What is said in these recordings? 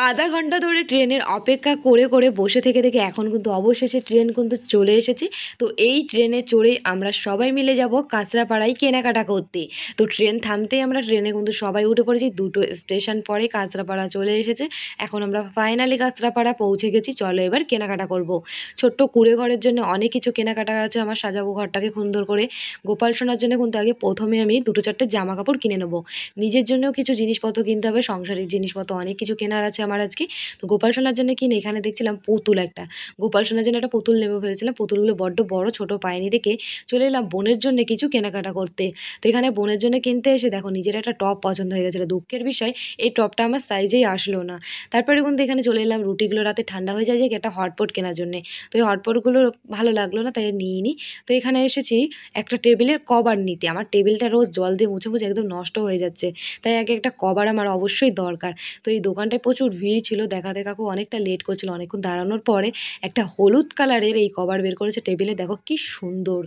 আধা ঘন্টা ধরে ট্রেনের অপেক্ষা করে করে বসে থেকে থেকে এখন কিন্তু অবশেষে ট্রেন কিন্তু চলে এসেছে। তো এই ট্রেনে চড়ে আমরা সবাই মিলে যাব কাঁচরাপাড়ায় কেনাকাটা করতে। তো ট্রেন থামতেই আমরা ট্রেনে কিন্তু সবাই উঠে পড়েছি। দুটো স্টেশন পরে কাঁচরাপাড়া চলে এসেছে। এখন আমরা ফাইনালি কাঁচরাপাড়া পৌঁছে গেছি। চলো এবার কেনাকাটা করব। ছোট্ট কুঁড়ে ঘরের জন্য অনেক কিছু কেনাকাটা আছে আমার, সাজাবো ঘরটাকে সুন্দর করে। গোপাল সোনার জন্য কিন্তু আগে প্রথমে আমি দুটো চারটে জামা কাপড় কিনে নেবো। নিজের জন্যও কিছু জিনিসপত্র কিনতে হবে, সংসারিক জিনিসপত্র অনেক কিছু কেনার আছে আমার আজকে। তো গোপাল সোনার জন্য কিনে এখানে দেখছিলাম পুতুল একটা, গোপাল সোনার জন্য একটা পুতুল নেবো ভেবেছিলাম। পুতুলগুলো বড্ড বড়, ছোট পায়নি দেখে চলে এলাম বোনের জন্য কিছু কেনাকাটা করতে। তো এখানে বোনের জন্য কিনতে এসে দেখো নিজের একটা টপ পছন্দ হয়ে গেছিলো। দুঃখের বিষয় এই টপটা আমার সাইজেই আসলো না। তারপরে কিন্তু এখানে চলে এলাম রুটিগুলো রাতে ঠান্ডা হয়ে যায় যে একটা হটপট কেনার জন্যে। তো এই হটপটগুলো ভালো লাগলো না, তাই নিইনি। তো এখানে এসেছি একটা টেবিলের কভার নিতে। আমার টেবিলটা রোজ জল দিয়ে মুছে মুছে একদম নষ্ট হয়ে যাচ্ছে, তাই আগে একটা কভার আমার অবশ্যই দরকার। তো এই দোকানটায় প্রচুর ভিড় ছিল, দেখাতে কাকু অনেকটা লেট করছিল। অনেকক্ষণ দাঁড়ানোর পরে একটা হলুদ কালারের এই কভার বের করেছে টেবিলে। দেখো কি সুন্দর,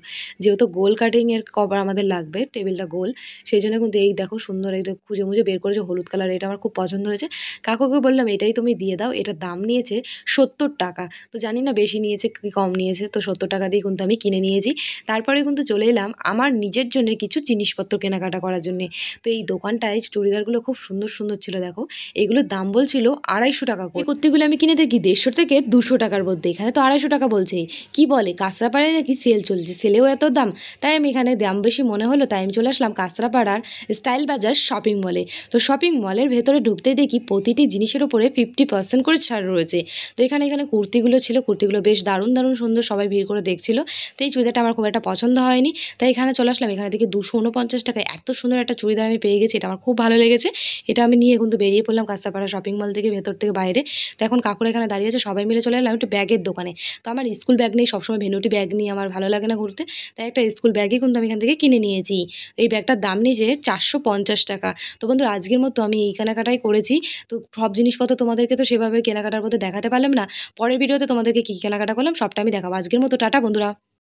যেহেতু গোল কাটিংয়ের কভার আমাদের লাগবে, টেবিলটা গোল, সেই জন্য কিন্তু এই দেখো সুন্দর এটা খুঁজে মুজে বের করেছে হলুদ কালার। এটা আমার খুব পছন্দ হয়েছে। কাকুকে বললাম এটাই তুমি দিয়ে দাও। এটার দাম নিয়েছে 70 টাকা। তো জানি না বেশি নিয়েছে কি কম নিয়েছে, তো 70 টাকা দিয়ে কিন্তু আমি কিনে নিয়েছি। তারপরে কিন্তু চলে এলাম আমার নিজের জন্য কিছু জিনিসপত্র কেনাকাটা করার জন্যে। তো এই দোকানটায় চুড়িদারগুলো খুব সুন্দর সুন্দর ছিল। দেখো এগুলোর দাম বলছিল 250 টাকা করে। এই কুর্তিগুলো আমি কিনে দেখি 150 থেকে 200 টাকার মধ্যে, এখানে তো 250 টাকা বলছে। কি বলে কাঁচরাপাড়ায় নাকি সেল চলছে, সেলেও এত দাম। তাই আমি এখানে দাম বেশি মনে হলো, তাই আমি চলে আসলাম কাঁচরাপাড়ার স্টাইল বাজার শপিং মলে। তো শপিং মলের ভেতরে ঢুকতেই দেখি প্রতিটি জিনিসের উপরে 50% করে ছাড় রয়েছে। তো এখানে কুর্তিগুলো ছিল, কুর্তিগুলো বেশ দারুণ দারুণ সুন্দর, সবাই ভিড় করে দেখছিল। তো এই চুড়িদারটা আমার খুব একটা পছন্দ হয়নি, তাই এখানে চলে আসলাম। এখানে দেখি 249 টাকায় এত সুন্দর একটা চুড়িদার আমি পেয়ে গেছি, এটা আমার খুব ভালো লেগেছে। এটা আমি নিয়ে কিন্তু বেরিয়ে পড়লাম কাঁচরাপাড়া শপিং মল থেকে, ভেতর থেকে বাইরে। তো এখন কাকুরা এখানে দাঁড়িয়ে আছে, সবাই মিলে চলে এলাম একটু ব্যাগের দোকানে। তো আমার স্কুল ব্যাগ নেই, সবসময় ভেনুটি ব্যাগ নিয়ে আমার ভালো লাগে না ঘুরতে, তাই একটা স্কুল ব্যাগই কিন্তু আমি এখান থেকে কিনে নিয়েছি। এই ব্যাগটার দাম নিয়েছে 450 টাকা। তো বন্ধুরা আজকের মতো আমি এই কেনাকাটাই করেছি। তো সব জিনিসপত্র তোমাদেরকে তো সেভাবে কেনাকাটার মধ্যে দেখাতে পারলাম না। পরের ভিডিওতে তোমাদেরকে কী কেনাকাটা করলাম সবটা আমি দেখাবো। আজকের মতো টাটা বন্ধুরা।